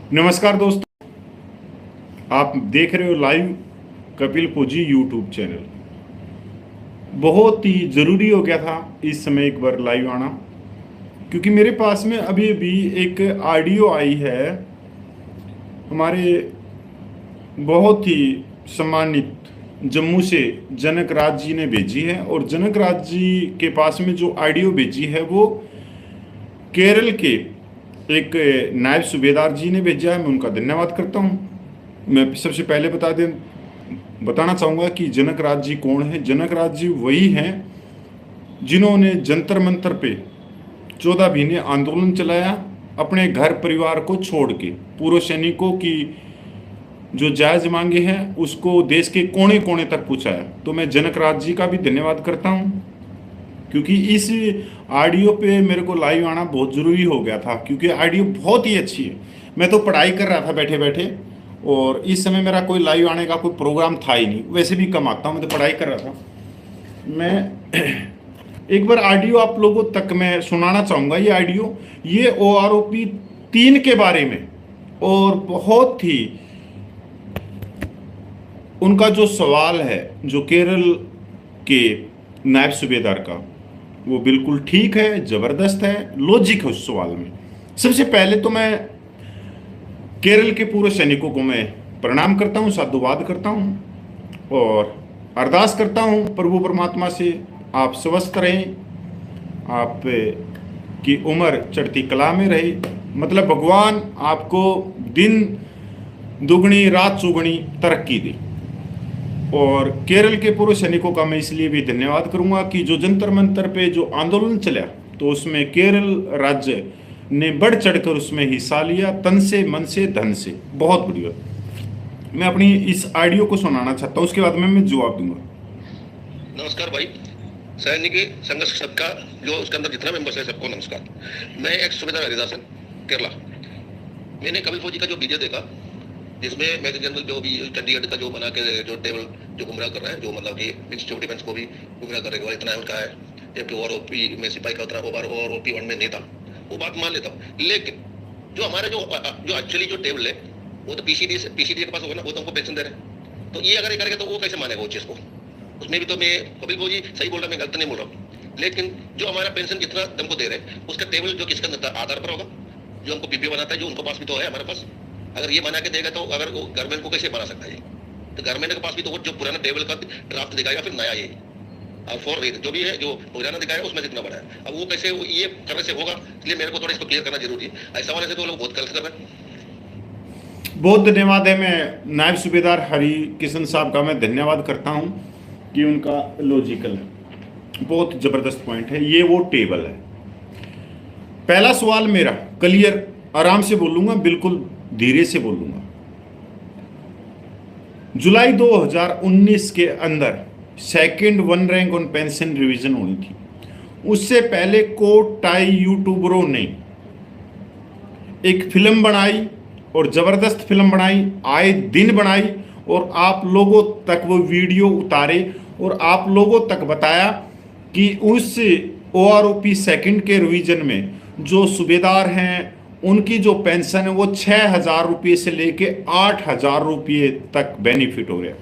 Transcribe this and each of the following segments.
नमस्कार दोस्तों, आप देख रहे हो लाइव कपिल फौजी यूट्यूब चैनल। बहुत ही ज़रूरी हो गया था इस समय एक बार लाइव आना, क्योंकि मेरे पास में अभी अभी एक ऑडियो आई है हमारे बहुत ही सम्मानित जम्मू से जनक राज जी ने भेजी है। और जनक राज जी के पास में जो ऑडियो भेजी है वो केरल के एक नायब सूबेदार जी ने भेजा है। मैं उनका धन्यवाद करता हूँ। मैं सबसे पहले बताना चाहूँगा कि जनक राज जी कौन है। जनक राज जी वही हैं जिन्होंने जंतर मंतर पे 14 महीने आंदोलन चलाया, अपने घर परिवार को छोड़ के। पूर्व सैनिकों की जो जायज़ मांगे हैं उसको देश के कोने कोने तक पहुँचाया। तो मैं जनक राज जी का भी धन्यवाद करता हूँ, क्योंकि इस ऑडियो पे मेरे को लाइव आना बहुत ज़रूरी हो गया था, क्योंकि ऑडियो बहुत ही अच्छी है। मैं तो पढ़ाई कर रहा था बैठे बैठे, और इस समय मेरा कोई लाइव आने का कोई प्रोग्राम था ही नहीं। वैसे भी कम आता हूँ, मैं तो पढ़ाई कर रहा था। मैं एक बार ऑडियो आप लोगों तक मैं सुनाना चाहूँगा। ये ऑडियो ये OROP 3 के बारे में, और बहुत ही उनका जो सवाल है जो केरल के नायब सूबेदार का, वो बिल्कुल ठीक है, ज़बरदस्त है, लॉजिक है उस सवाल में। सबसे पहले तो मैं केरल के पूर्व सैनिकों को मैं प्रणाम करता हूँ, साधुवाद करता हूँ और अरदास करता हूँ प्रभु परमात्मा से आप स्वस्थ रहें, आप की उम्र चढ़ती कला में रहे। मतलब भगवान आपको दिन दुगनी रात चौगुनी तरक्की दे। और केरल के पूर्व सैनिकों का मैं इसलिए भी धन्यवाद करूंगा कि जो जंतर मंतर पे जो आंदोलन चला, तो उसमें केरल राज्य ने बढ़ चढ़कर उसमें हिस्सा लिया, तन से मन से धन से। बहुत बढ़िया। मैं अपनी इस ऑडियो को सुनाना चाहता हूँ, उसके बाद में मैं जवाब दूंगा। नमस्कार भाई, सैनिक संघर्ष सबका जो उसके अंदर जितना मेंबर्स है सबको नमस्कार। मैं एक्स सूबेदार हरिदासन केरला। मैंने कपिल फौजी का जो वीडियो देखा, जिसमें मेजर जनरल जो भी चंडीगढ़ का जो बना के जो टेबल जो गुमराह कर रहा है, जो मतलब कि मिनिस्ट्री ऑफ डिफेंस को भी गुमराह कर रहे इतना उनका है, जबकि OROP में सिपाही का उतना ओवर OROP 1 में नहीं था। वो बात मान लेता हूँ, लेकिन जो हमारे जो एक्चुअली जो टेबल है वो तो PCD के पास होगा ना, वो तो हमको पेंशन दे रहे हैं। तो ये अगर ये करेगा तो वो कैसे मानेगा वो चीज़ को? उसमें भी तो मैं कपिल फौजी सही बोल रहा, मैं गलत नहीं बोल रहा। लेकिन जो हमारा पेंशन जितना हमको दे रहे हैं उसका टेबल जो किसके आधार पर होगा? जो हमको PPO बनाता है, जो उनको पास भी तो है हमारे पास। अगर ये बना के देगा तो अगर वो गवर्नमेंट को कैसे बना सकता है? तो गवर्नमेंट के पास भी तो वो जो पुराना टेबल का ड्राफ्ट दिखाएगा, फिर नया ये फॉर रेट जो भी है जो पुराना दिखाएगा उसमें जितना बड़ा है। अब वो कैसे ये करने से होगा? इसलिए मेरे को थोड़ा इसको क्लियर करना जरूरी है। ऐसा होने से तो लोग बहुत गलत कर रहे हैं। बहुत धन्यवाद है। मैं नायब सूबेदार हरि किशन साहब का मैं धन्यवाद करता हूं कि उनका लॉजिकल है, बहुत ज़बरदस्त पॉइंट है। ये वो टेबल है। पहला सवाल मेरा क्लियर, आराम से बोलूंगा, बिल्कुल धीरे से बोलूंगा। जुलाई 2019 के अंदर second one rank on pension revision होनी थी। उससे पहले कोट टाई यूट्यूबरों ने एक फिल्म बनाई, और ज़बरदस्त फिल्म बनाई, आए दिन बनाई, और आप लोगों तक वो वीडियो उतारे और आप लोगों तक बताया कि उस OROP सेकंड के रिवीजन में जो सूबेदार हैं उनकी जो पेंशन है वो 6,000 रुपये से लेके 8,000 रुपये तक बेनिफिट हो रहा है।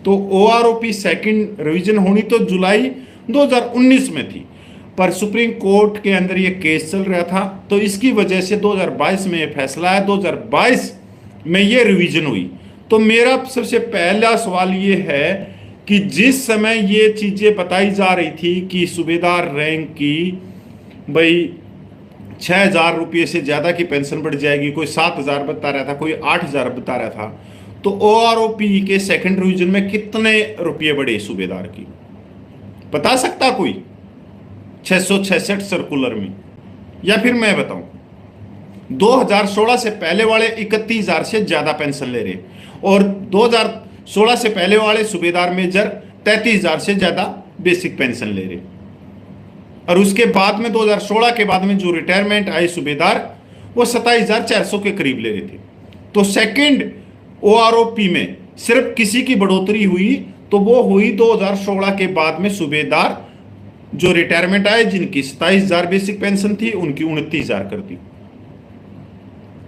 तो OROP सेकंड रिवीजन होनी तो जुलाई 2019 में थी, पर सुप्रीम कोर्ट के अंदर ये केस चल रहा था, तो इसकी वजह से 2022 में ये फैसला है, 2022 में ये रिवीजन हुई। तो मेरा सबसे पहला सवाल ये है कि जिस समय ये चीज़ें बताई जा रही थी कि सूबेदार रैंक की भाई 6,000 रुपये से ज़्यादा की पेंशन बढ़ जाएगी, कोई 7,000 बता रहा था, कोई 8,000 बता रहा था, तो OROP के सेकंड रिवीजन में कितने रुपये बढ़े सूबेदार की? बता सकता कोई? 666 सर्कुलर में, या फिर मैं बताऊं? 2016 से पहले वाले 31,000 से ज़्यादा पेंशन ले रहे, और 2016 से पहले वाले सूबेदार मेजर 33,000 से ज़्यादा बेसिक पेंशन ले रहे। और उसके बाद में 2016 के बाद में जो रिटायरमेंट आए सूबेदार, वो 27,400 के करीब ले रहे थे। तो सेकंड OROP में सिर्फ किसी की बढ़ोतरी हुई तो वो हुई 2016 के बाद में सूबेदार जो रिटायरमेंट आए, जिनकी 27,000 बेसिक पेंशन थी, उनकी 29,000 कर दी।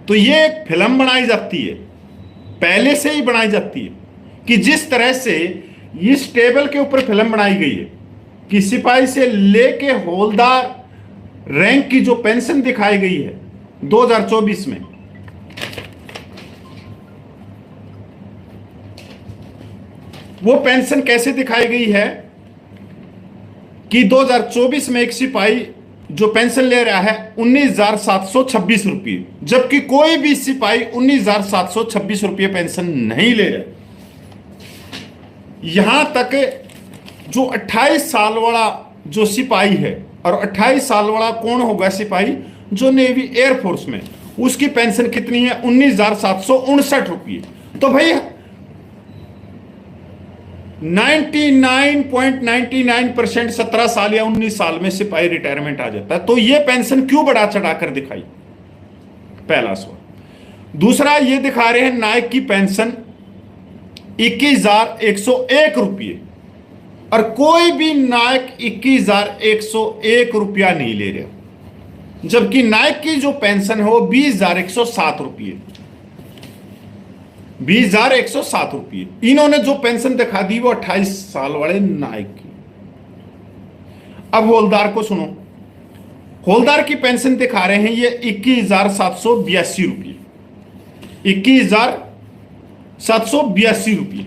तो ये एक फिल्म बनाई जाती है, पहले से ही बनाई जाती है कि जिस तरह से इस टेबल के ऊपर फिल्म बनाई गई है कि सिपाही से लेके हवलदार रैंक की जो पेंशन दिखाई गई है 2024 में, वो पेंशन कैसे दिखाई गई है कि 2024 में एक सिपाही जो पेंशन ले रहा है 19,726 रुपये, जबकि कोई भी सिपाही 19,726 रुपये पेंशन नहीं ले रहा। यहां तक जो 28 साल वाला जो सिपाही है, और 28 साल वाला कौन होगा सिपाही, जो नेवी एयरफोर्स में, उसकी पेंशन कितनी है 19,759 रुपये। तो भाई 99.99% 17 साल या 19 साल में सिपाही रिटायरमेंट आ जाता है। तो ये पेंशन क्यों बढ़ा चढ़ाकर दिखाई, पहला सवाल। दूसरा, ये दिखा रहे हैं नायक की पेंशन 21,101 रुपये, और कोई भी नायक 21,101 रुपया नहीं ले रहा, जबकि नायक की जो पेंशन है वो 20,107 रुपये, 20,107 रुपये। इन्होंने जो पेंशन दिखा दी वो 28 साल वाले नायक की। अब हवलदार को सुनो, हवलदार की पेंशन दिखा रहे हैं ये 21,782 रुपये, 21,782 रुपये।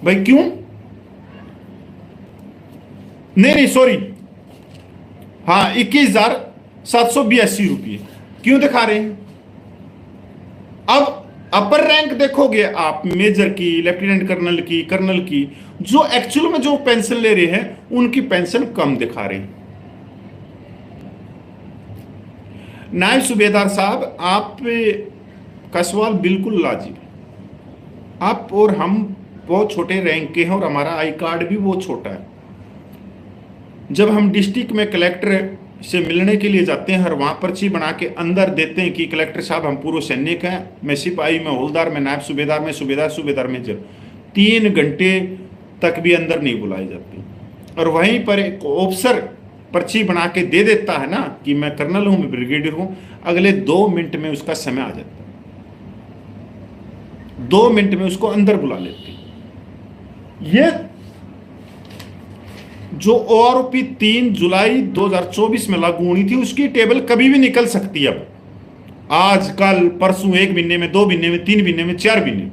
भाई क्यों? नहीं सॉरी, हाँ 21,782 रुपये क्यों दिखा रहे हैं? अब अपर रैंक देखोगे आप, मेजर की, लेफ्टिनेंट कर्नल की, कर्नल की, जो एक्चुअल में जो पेंशन ले रहे हैं उनकी पेंशन कम दिखा रहे हैं। नायब सूबेदार साहब, आप का सवाल बिल्कुल लाजिब। आप और हम बहुत छोटे रैंक के हैं और हमारा आई कार्ड भी बहुत छोटा है। जब हम डिस्ट्रिक्ट में कलेक्टर से मिलने के लिए जाते हैं और वहाँ पर्ची बना के अंदर देते हैं कि कलेक्टर साहब हम पूर्व सैनिक हैं, मैं सिपाही में हवलदार में नायब सूबेदार में सूबेदार सूबेदार मेजर, 3 घंटे तक भी अंदर नहीं बुलाई जाती। और वहीं पर एक ऑफिसर पर्ची बना के दे देता है ना कि मैं कर्नल हूँ, मैं ब्रिगेडियर हूँ, अगले 2 मिनट में उसका समय आ जाता है, 2 मिनट में उसको अंदर बुला लेते। ये जो ओआरओपी 3 जुलाई 2024 में लागू होनी थी उसकी टेबल कभी भी निकल सकती है। अब आज कल परसों, 1 महीने में, 2 महीने में, 3 महीने में, 4 महीने,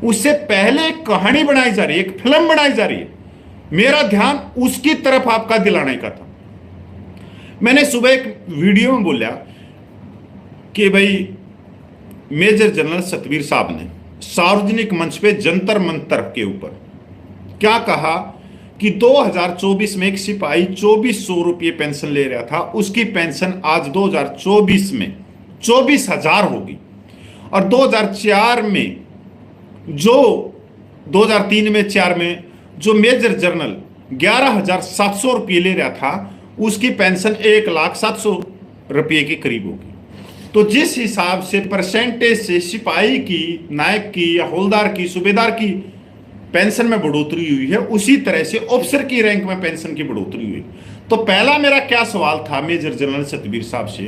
उससे पहले एक कहानी बनाई जा रही है, एक फिल्म बनाई जा रही है। मेरा ध्यान उसकी तरफ आपका दिलाने का था। मैंने सुबह एक वीडियो में बोला कि भाई मेजर जनरल सतवीर साहब ने सार्वजनिक मंच पे जंतर मंतर के ऊपर क्या कहा कि 2024 में एक सिपाही 2400 रुपये पेंशन ले रहा था, उसकी पेंशन आज 2024 में 24,000 होगी। और 2004 में जो 2003 में 4 में जो मेजर जनरल 11,700 रुपये ले रहा था, उसकी पेंशन 1,07,000 रुपये के करीब होगी। तो जिस हिसाब से परसेंटेज से सिपाही की, नायक की या हवलदार की, सूबेदार की पेंशन में बढ़ोतरी हुई है, उसी तरह से ऑफिसर की रैंक में पेंशन की बढ़ोतरी हुई। तो पहला मेरा क्या सवाल था मेजर जनरल सतवीर साहब से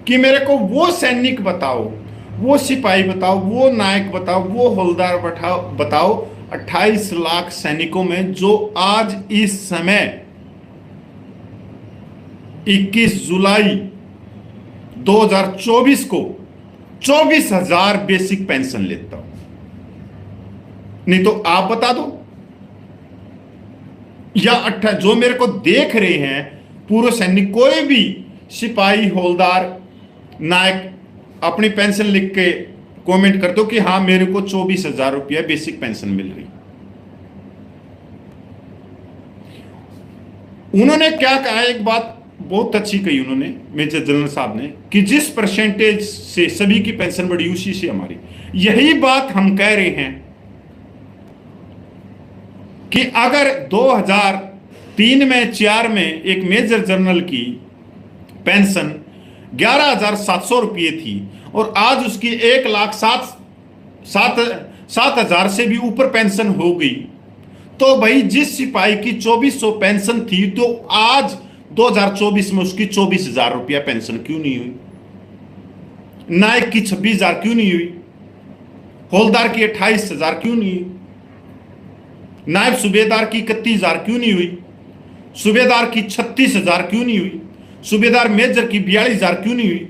कि मेरे को वो सैनिक बताओ, वो सिपाही बताओ, वो नायक बताओ, वो हवलदार बताओ 28 लाख सैनिकों में जो आज इस समय 21 जुलाई 2024 को 24,000 बेसिक पेंशन लेता हूं। नहीं तो आप बता दो, या जो मेरे को देख रहे हैं पूर्व सैनिक, कोई भी सिपाही, हवलदार, नायक अपनी पेंशन लिख के कमेंट कर दो कि हाँ मेरे को 24,000 रुपया बेसिक पेंशन मिल रही। उन्होंने क्या कहा, एक बात बहुत अच्छी कही उन्होंने, मेजर जनरल साहब ने, कि जिस परसेंटेज से सभी की पेंशन बढ़ी उसी से हमारी। यही बात हम कह रहे हैं कि अगर 2003 में 4 में एक मेजर जनरल की पेंशन 11,700 रुपये थी और आज उसकी 1,07,000 से भी ऊपर पेंशन हो गई, तो भाई जिस सिपाही की 2400 पेंशन थी, तो आज 2024 में उसकी 24,000 रुपया पेंशन क्यों नहीं हुई? नायक की 26,000 क्यों नहीं हुई? हौलदार की 28,000 क्यों नहीं हुई? नायब सूबेदार की 31,000 क्यों नहीं हुई? सूबेदार की 36,000 क्यों नहीं हुई? सूबेदार मेजर की 42,000 क्यों नहीं हुई?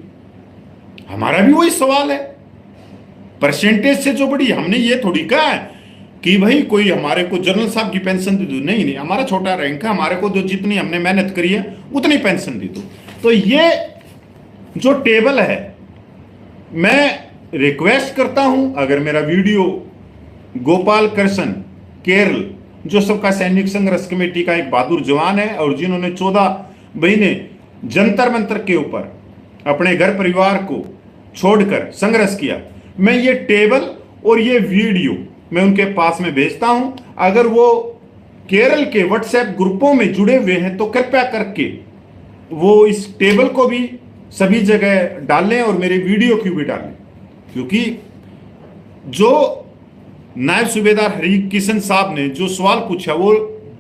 हमारा भी वही सवाल है। परसेंटेज से जो बड़ी, हमने ये थोड़ी कहा है कि भाई कोई हमारे को जनरल साहब की पेंशन दे दो, नहीं नहीं, हमारा छोटा रैंक है, हमारे को जो जितनी हमने मेहनत करी है उतनी पेंशन दे दो। तो ये जो टेबल है, मैं रिक्वेस्ट करता हूं, अगर मेरा वीडियो गोपाल कृष्ण केरल, जो सबका सैनिक संघर्ष कमेटी का एक बहादुर जवान है और जिन्होंने 14 महीने जंतर मंतर के ऊपर अपने घर परिवार को छोड़कर संघर्ष किया, मैं ये टेबल और ये वीडियो मैं उनके पास में भेजता हूं। अगर वो केरल के व्हाट्सएप ग्रुपों में जुड़े हुए हैं तो कृपया करके वो इस टेबल को भी सभी जगह डालें और मेरे वीडियो की भी डालें, क्योंकि जो नायब सूबेदार हरि किशन साहब ने जो सवाल पूछा वो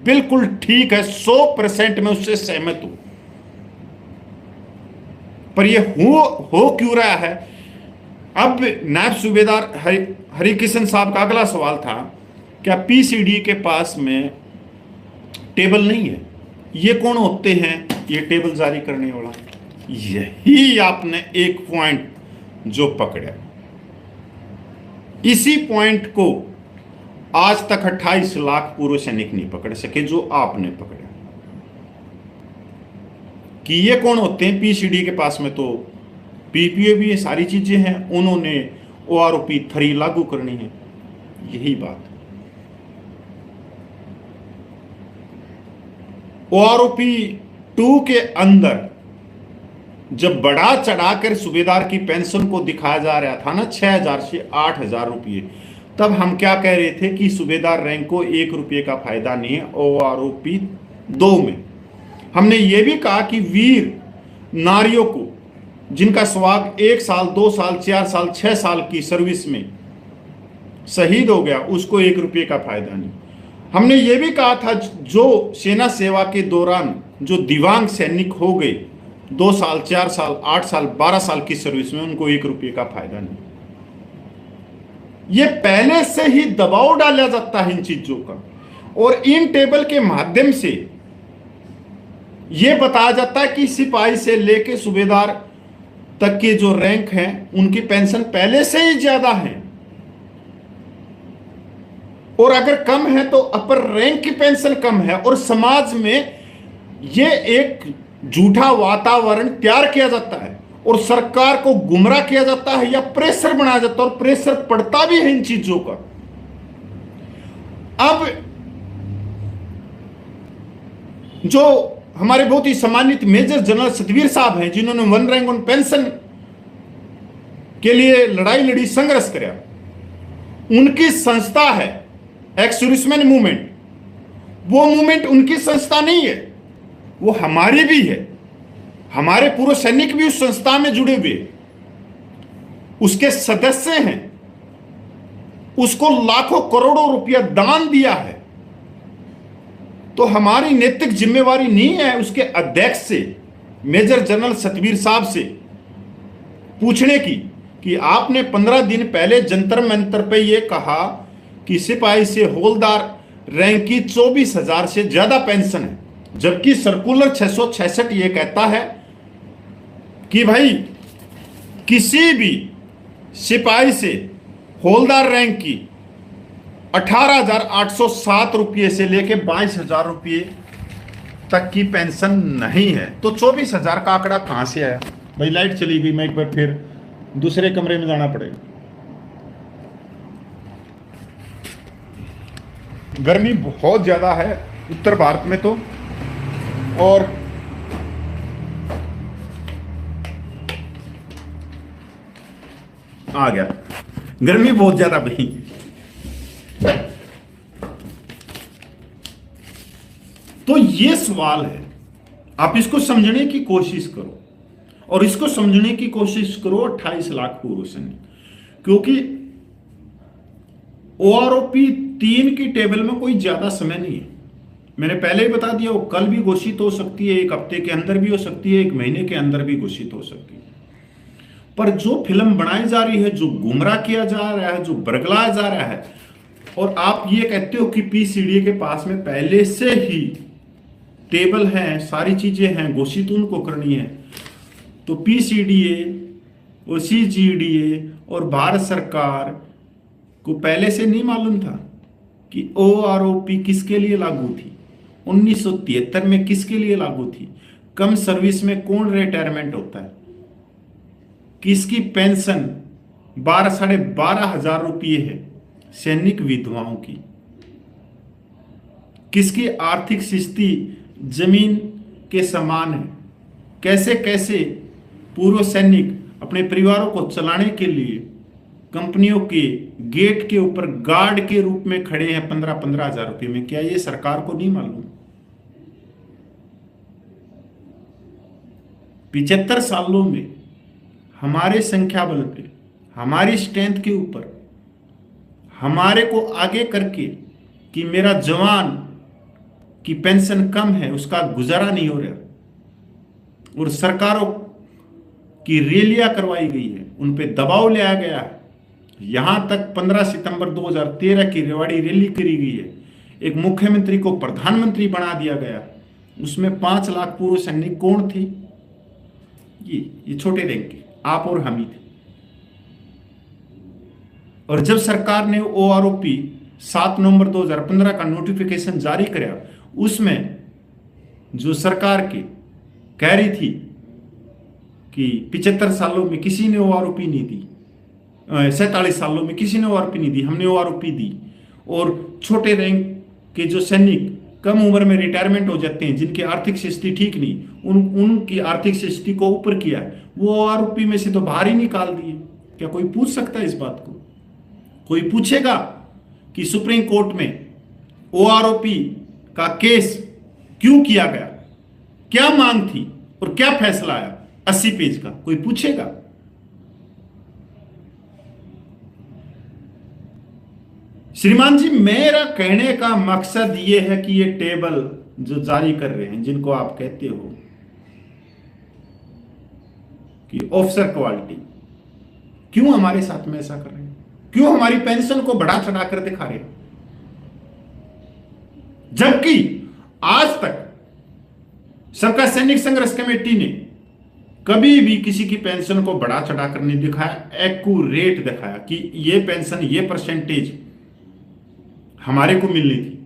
बिल्कुल ठीक है, 100% मैं उससे सहमत हूं। पर ये हो क्यों रहा है? अब नायब सूबेदार हरि किशन साहब का अगला सवाल था, क्या पीसीडी के पास में टेबल नहीं है? ये कौन होते हैं ये टेबल जारी करने वाला? यही आपने एक पॉइंट जो पकड़ा, इसी पॉइंट को आज तक 28 लाख पूर्व सैनिक नहीं पकड़ सके जो आपने पकड़ा। कि ये कौन होते हैं? पीसीडी के पास में तो पीपीए भी ये सारी चीजें हैं, उन्होंने ओआरओपी 3 लागू करनी है, यही बात। ओआरओपी 2 के अंदर जब बढ़ा चढ़ाकर सूबेदार की पेंशन को दिखाया जा रहा था ना 6,000 से 8,000 रुपये, तब हम क्या कह रहे थे कि सूबेदार रैंक को 1 रुपये का फायदा नहीं है। ओआरओपी 2 में हमने ये भी कहा कि वीर नारियों को जिनका सुहाग 1 साल 2 साल 4 साल 6 साल की सर्विस में शहीद हो गया, उसको 1 रुपये का फायदा नहीं। हमने ये भी कहा था जो सेना सेवा के दौरान जो दिव्यांग सैनिक हो गए 2 साल 4 साल 8 साल 12 साल की सर्विस में, उनको 1 रुपये का फायदा नहीं। ये पहले से ही दबाव डाला जाता है इन चीजों का, और इन टेबल के माध्यम से यह बताया जाता है कि सिपाही से लेके सूबेदार तक के जो रैंक हैं उनकी पेंशन पहले से ही ज्यादा है, और अगर कम है तो अपर रैंक की पेंशन कम है। और समाज में यह एक झूठा वातावरण तैयार किया जाता है और सरकार को गुमराह किया जाता है या प्रेशर बनाया जाता है, और प्रेशर पड़ता भी है इन चीजों का। अब जो हमारे बहुत ही सम्मानित मेजर जनरल सतवीर साहब हैं, जिन्होंने 1 रैंक ऑन पेंशन के लिए लड़ाई लड़ी, संघर्ष किया, उनकी संस्था है एक्स सर्विसमैन मूवमेंट। वो मूवमेंट उनकी संस्था नहीं है, वो हमारी भी है। हमारे पूर्व सैनिक भी उस संस्था में जुड़े हुए, उसके सदस्य हैं, उसको लाखों करोड़ों रुपया दान दिया है। तो हमारी नैतिक जिम्मेवारी नहीं है उसके अध्यक्ष से, मेजर जनरल सतवीर साहब से पूछने की कि आपने 15 दिन पहले जंतर मंतर पे यह कहा कि सिपाही से हौलदार रैंक की 24,000 से ज्यादा पेंशन है, जबकि सर्कुलर 666 ये कहता है कि भाई किसी भी सिपाही से हौलदार रैंक की 18,807 रुपये से लेके 22,000 रुपये तक की पेंशन नहीं है। तो 24,000 का आंकड़ा कहां से आया? भाई लाइट चली गई, मैं एक बार फिर दूसरे कमरे में जाना पड़ेगा। गर्मी बहुत ज्यादा है उत्तर भारत में तो, और आ गया, गर्मी बहुत ज्यादा भाई। तो ये सवाल है, आप इसको समझने की कोशिश करो, और इसको समझने की कोशिश करो 28 लाख पूर्व सैनिक, क्योंकि ओआरओपी 3 की टेबल में कोई ज्यादा समय नहीं है। मैंने पहले ही बता दिया, वो कल भी घोषित हो सकती है, 1 हफ्ते के अंदर भी हो सकती है, 1 महीने के अंदर भी घोषित हो सकती है। पर जो फिल्म बनाई जा रही है, जो गुमराह किया जा रहा है, जो बरगलाया जा रहा है, और आप ये कहते हो कि पीसीडीए के पास में पहले से ही टेबल है, सारी चीजें हैं, घोषित उनको करनी है, तो पीसीडीए और सीजीडीए और भारत सरकार को पहले से नहीं मालूम था कि ओआरओपी किसके लिए लागू थी, 1973 में किसके लिए लागू थी, कम सर्विस में कौन रिटायरमेंट होता है, किसकी पेंशन 12,500 रुपये है, सैनिक विधवाओं की, किसकी आर्थिक स्थिति जमीन के समान है, कैसे कैसे पूर्व सैनिक अपने परिवारों को चलाने के लिए कंपनियों के गेट के ऊपर गार्ड के रूप में खड़े हैं 15-15 हजार रुपये में। क्या ये सरकार को नहीं मालूम? 75 सालों में हमारे संख्या बल पे, हमारी स्ट्रेंथ के ऊपर हमारे को आगे करके कि मेरा जवान की पेंशन कम है, उसका गुजारा नहीं हो रहा, और सरकारों की रैलियां करवाई गई है, उन पे दबाव लाया गया है। यहां तक 15 सितंबर 2013 की रेवाड़ी रैली करी गई है, एक मुख्यमंत्री को प्रधानमंत्री बना दिया गया, उसमें 5 लाख पूर्व सैनिक कौन थे? ये छोटे रैंक के आप और हम ही थे। और जब सरकार ने ओआरओपी 7 नवंबर 2015 का नोटिफिकेशन जारी कराया, उसमें जो सरकार के कह रही थी कि 75 सालों में किसी ने ओआरओपी नहीं दी, 47 सालों में किसी ने ओआरओपी नहीं दी, हमने ओआरओपी दी। और छोटे रैंक के जो सैनिक कम उम्र में रिटायरमेंट हो जाते हैं, जिनकी आर्थिक स्थिति ठीक नहीं, उनकी आर्थिक स्थिति को ऊपर किया, वो ओआरओपी में से तो बाहर ही निकाल दिए। क्या कोई पूछ सकता है इस बात को? कोई पूछेगा कि सुप्रीम कोर्ट में ओआरओपी का केस क्यों किया गया, क्या मांग थी और क्या फैसला आया 80 पेज का? कोई पूछेगा? श्रीमान जी, मेरा कहने का मकसद यह है कि ये टेबल जो जारी कर रहे हैं, जिनको आप कहते हो कि ऑफिसर क्वालिटी, क्यों हमारे साथ में ऐसा कर रहे हैं? क्यों हमारी पेंशन को बढ़ा चढ़ा कर दिखा रहे हैं? जबकि आज तक सरकार सैनिक संघर्ष कमेटी ने कभी भी किसी की पेंशन को बढ़ा चढ़ा कर नहीं दिखाया, एक्यूरेट दिखाया कि ये पेंशन, ये परसेंटेज हमारे को मिलनी थी।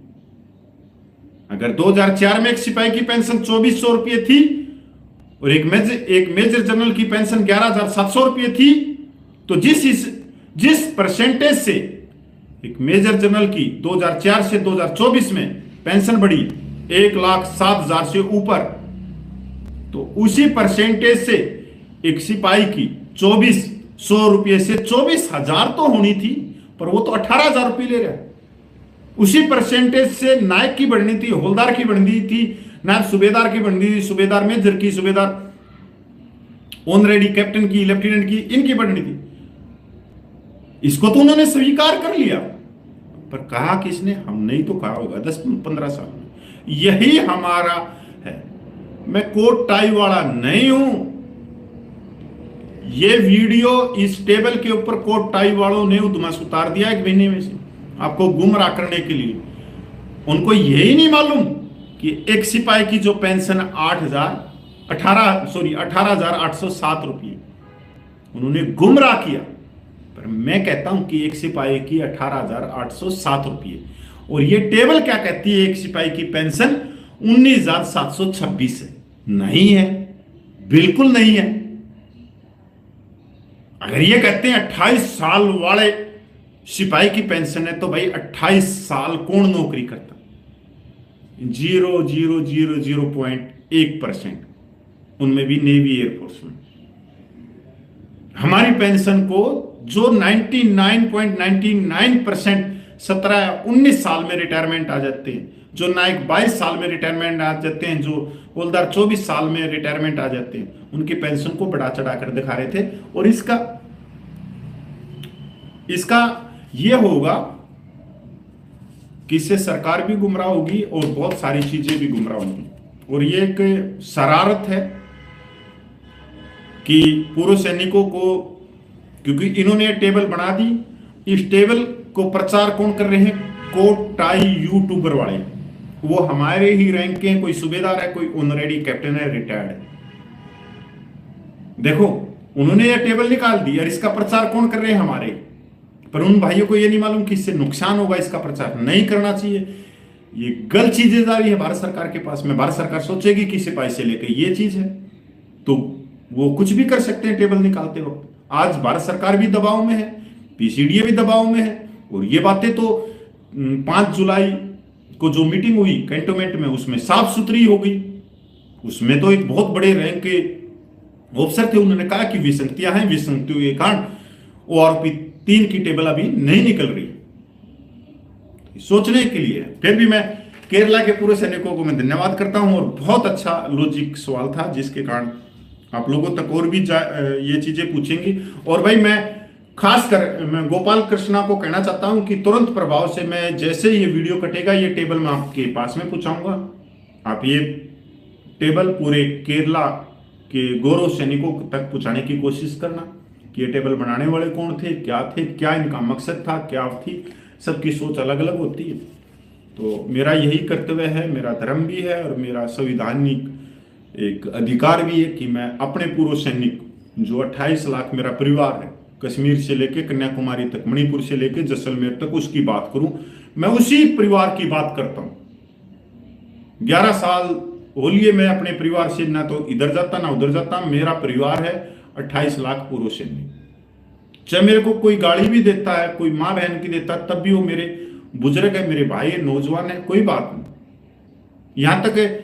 अगर 2004 में एक सिपाही की पेंशन 2400 रुपये थी और एक मेजर जनरल की पेंशन 11,700 रुपये थी, तो जिस परसेंटेज से एक मेजर जनरल की 2004 से 2024 में पेंशन बढ़ी 1,07,000 से ऊपर, तो उसी परसेंटेज से एक सिपाही की 2400 रुपये से 24,000 तो होनी थी, पर वो तो 18,000 रुपये ले रहा है। उसी परसेंटेज से नायक की बढ़नी थी, हवलदार की बढ़नी थी, नायब सूबेदार की बढ़नी थी, सूबेदार मेजर की, सूबेदार ऑनरेडी कैप्टन की, लेफ्टिनेंट की, इनकी बढ़नी थी। इसको तो उन्होंने स्वीकार कर लिया, पर कहा किसने? हमने ही तो कहा होगा 10-15 साल में। यही हमारा है। मैं कोट टाई वाला नहीं हूं। ये वीडियो इस टेबल के ऊपर कोट टाई वालों ने उधमस उतार दिया 1 महीने में से, आपको गुमराह करने के लिए। उनको यही नहीं मालूम कि एक सिपाही की जो पेंशन 18,807 रुपये, उन्होंने गुमराह किया। पर मैं कहता हूं कि एक सिपाही की 18,807 रुपये, और ये टेबल क्या कहती है? एक सिपाही की पेंशन 19,726 है। नहीं है, बिल्कुल नहीं है। अगर ये कहते हैं 28 साल वाले सिपाही की पेंशन है, तो भाई 28 साल कौन नौकरी करता? 0.001%, उनमें भी नेवी एयरफोर्स में। हमारी पेंशन को जो 99.99% 17-19 साल में रिटायरमेंट आ जाते हैं, जो नायक 22 साल में रिटायरमेंट आ जाते हैं, जो हवलदार 24 साल में रिटायरमेंट आ जाते हैं, उनकी पेंशन को बढ़ा चढ़ा कर दिखा रहे थे। और इसका यह होगा कि इससे सरकार भी गुमराह होगी और बहुत सारी चीजें भी गुमराह होंगी। और ये एक शरारत है कि पूर्व सैनिकों को, क्योंकि इन्होंने ये टेबल बना दी, इस टेबल को प्रचार कौन कर रहे हैं? कोट टाई यूट्यूबर वाले। वो हमारे ही रैंक के हैं, कोई सूबेदार है, कोई ऑनरेडी कैप्टन है, रिटायर्ड है। देखो उन्होंने ये टेबल निकाल दी और इसका प्रचार कौन कर रहे हैं? हमारे। पर उन भाइयों को ये नहीं मालूम कि इससे नुकसान होगा, इसका प्रचार नहीं करना चाहिए। ये गलत चीजें जा रही है भारत सरकार के पास में। भारत सरकार सोचेगी कि सिपाही से लेकर ये चीज है तो वो कुछ भी कर सकते हैं टेबल निकालते वक्त। आज भारत सरकार भी दबाव में है, पीसीडीए भी दबाव में है, और ये बातें तो 5 जुलाई को जो मीटिंग हुई कैंटोनमेंट में उसमें साफ सुथरी हो गई। उसमें तो एक बहुत बड़े रैंक के ऑफिसर थे, उन्होंने कहा कि विसंगतियां हैं, विसंगतियों के कारण ORP 3 की टेबल अभी नहीं निकल रही। सोचने के लिए फिर भी मैं केरला के पूरे सैनिकों को मैं धन्यवाद करता हूं, और बहुत अच्छा लॉजिक सवाल था जिसके कारण आप लोगों तक और भी ये चीजें पूछेंगी। और भाई मैं खासकर मैं गोपाल कृष्णा को कहना चाहता हूं कि तुरंत प्रभाव से मैं जैसे ये वीडियो कटेगा ये टेबल मैं आपके पास में पहुंचाऊंगा। आप ये टेबल पूरे केरला के गौरव सैनिकों तक पहुंचाने की कोशिश करना कि ये टेबल बनाने वाले कौन थे, क्या इनका मकसद था, क्या थी। सबकी सोच अलग अलग होती है। तो मेरा यही कर्तव्य है, मेरा धर्म भी है और मेरा संवैधानिक एक अधिकार भी है कि मैं अपने पूर्व सैनिक जो 28 लाख मेरा परिवार है, कश्मीर से लेके कन्याकुमारी तक, मणिपुर से लेके जैसलमेर तक, उसकी बात करूं। मैं उसी परिवार की बात करता हूं। 11 साल हो लिए मैं अपने परिवार से ना तो इधर जाता ना उधर जाता। मेरा परिवार है 28 लाख पूर्व सैनिक। चाहे मेरे को कोई गाड़ी भी देता है, कोई माँ बहन की देता है, तब भी वो मेरे बुजुर्ग है, मेरे भाई है, नौजवान है, कोई बात नहीं। यहां तक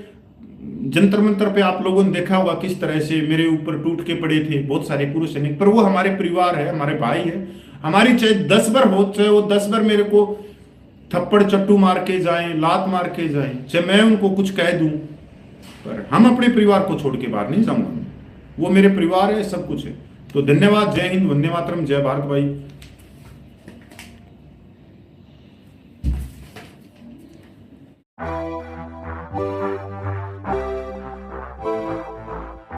जंतर मंतर पे आप लोगों ने देखा होगा किस तरह से मेरे ऊपर टूट के पड़े थे बहुत सारे पूर्व सैनिक, पर वो हमारे परिवार है, हमारे भाई है। हमारी चाहे 10 बार हो, चाहे वो 10 बार मेरे को थप्पड़ चट्टू मार के जाएं, लात मार के जाएं, चाहे मैं उनको कुछ कह दूं, पर हम अपने परिवार को छोड़ के बाहर नहीं जाऊंगा। वो मेरे परिवार है, सब कुछ है। तो धन्यवाद। जय हिंद, वंदे मातरम, जय भारत भाई।